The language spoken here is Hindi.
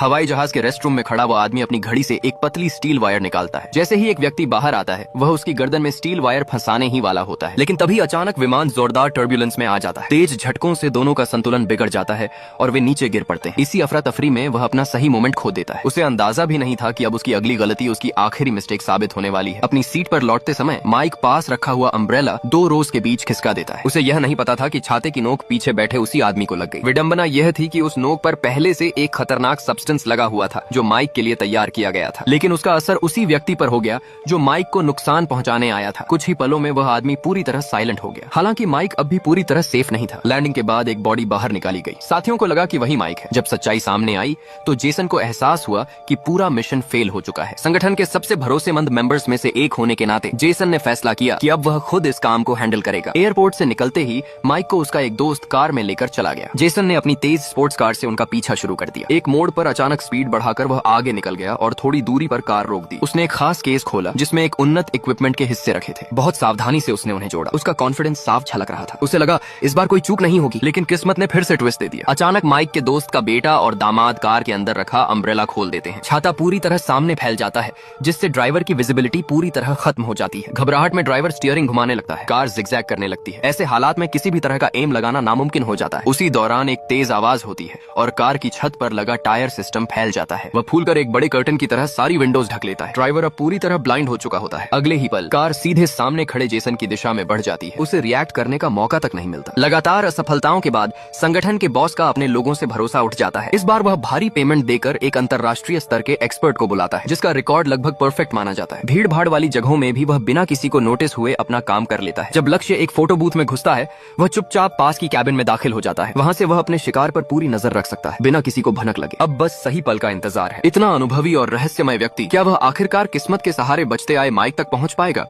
हवाई जहाज के रेस्ट रूम में खड़ा वो आदमी अपनी घड़ी से एक पतली स्टील वायर निकालता है। जैसे ही एक व्यक्ति बाहर आता है वह उसकी गर्दन में स्टील वायर फंसाने ही वाला होता है, लेकिन तभी अचानक विमान जोरदार टर्ब्यूलेंस में आ जाता है। तेज झटकों से दोनों का संतुलन बिगड़ जाता है और वे नीचे गिर पड़ते हैं। इसी अफरा तफरी में वह अपना सही मोमेंट खो देता है। उसे अंदाजा भी नहीं था कि अब उसकी अगली गलती उसकी आखिरी मिस्टेक साबित होने वाली है। अपनी सीट पर लौटते समय माइक पास रखा हुआ अम्ब्रेला 2 रोज के बीच खिसका देता है। उसे यह नहीं पता था कि छाते की नोक पीछे बैठे उसी आदमी को लग गई। विडंबना यह थी कि उस नोक पर पहले से एक खतरनाक सब्सटेंस लगा हुआ था जो माइक के लिए तैयार किया गया था, लेकिन उसका असर उसी व्यक्ति पर हो गया जो माइक को नुकसान पहुंचाने आया था। कुछ ही पलों में वह आदमी पूरी तरह साइलेंट हो गया। हालांकि माइक अब भी पूरी तरह सेफ नहीं था। लैंडिंग के बाद एक बॉडी बाहर निकाली गई। साथियों को लगा कि वही माइक है। जब सच्चाई सामने आई तो जेसन को एहसास हुआ कि पूरा मिशन फेल हो चुका है। संगठन के सबसे भरोसेमंद मेंबर्स में से एक होने के नाते जेसन ने फैसला किया कि अब वह खुद इस काम को हैंडल करेगा। एयरपोर्ट से निकलते ही माइक को उसका एक दोस्त कार में लेकर चला गया। जेसन ने अपनी तेज स्पोर्ट्स कार से उनका पीछा शुरू कर दिया। एक मोड़ पर अचानक स्पीड बढ़ाकर वह आगे निकल गया और थोड़ी दूरी पर कार रोक दी। उसने एक खास केस खोला जिसमें एक उन्नत इक्विपमेंट के हिस्से रखे थे। बहुत सावधानी से उसने उन्हें जोड़ा। उसका कॉन्फिडेंस साफ झलक रहा था। उसे लगा इस बार कोई चूक नहीं होगी, लेकिन किस्मत ने फिर से ट्विस्ट दे दिया। अचानक माइक के दोस्त का बेटा और दामाद कार के अंदर रखा अम्ब्रेला खोल देते हैं। छाता पूरी तरह सामने फैल जाता है जिससे ड्राइवर की विजिबिलिटी पूरी तरह खत्म हो जाती है। घबराहट में ड्राइवर स्टीयरिंग घुमाने लगता है। कार जिगजैग करने लगती है। ऐसे हालात में किसी भी तरह का एम लगाना नामुमकिन हो जाता है। उसी दौरान एक तेज आवाज होती है और कार की छत पर लगा टायर सिस्टम फैल जाता है। वह फूलकर एक बड़े कर्टन की तरह सारी विंडोज ढक लेता है। ड्राइवर अब पूरी तरह ब्लाइंड हो चुका होता है। अगले ही पल कार सीधे सामने खड़े जेसन की दिशा में बढ़ जाती है। उसे रिएक्ट करने का मौका तक नहीं मिलता। लगातार असफलताओं के बाद संगठन के बॉस का अपने लोगों से भरोसा उठ जाता है। इस बार वह भारी पेमेंट देकर एक अंतर्राष्ट्रीय स्तर के एक्सपर्ट को बुलाता है जिसका रिकॉर्ड लगभग परफेक्ट माना जाता है। भीड़ भाड़ वाली जगहों में भी वह बिना किसी को नोटिस हुए अपना काम कर लेता है। जब लक्ष्य एक फोटो बूथ में घुसता है वह चुपचाप पास की कैबिन में दाखिल हो जाता है। वहाँ से वह अपने शिकार पर पूरी नजर रख सकता है बिना किसी को भनक लगे। अब बस सही पल का इंतजार है। इतना अनुभवी और रहस्यमय व्यक्ति, क्या वह आखिरकार किस्मत के सहारे बचते आए माइक तक पहुँच पाएगा?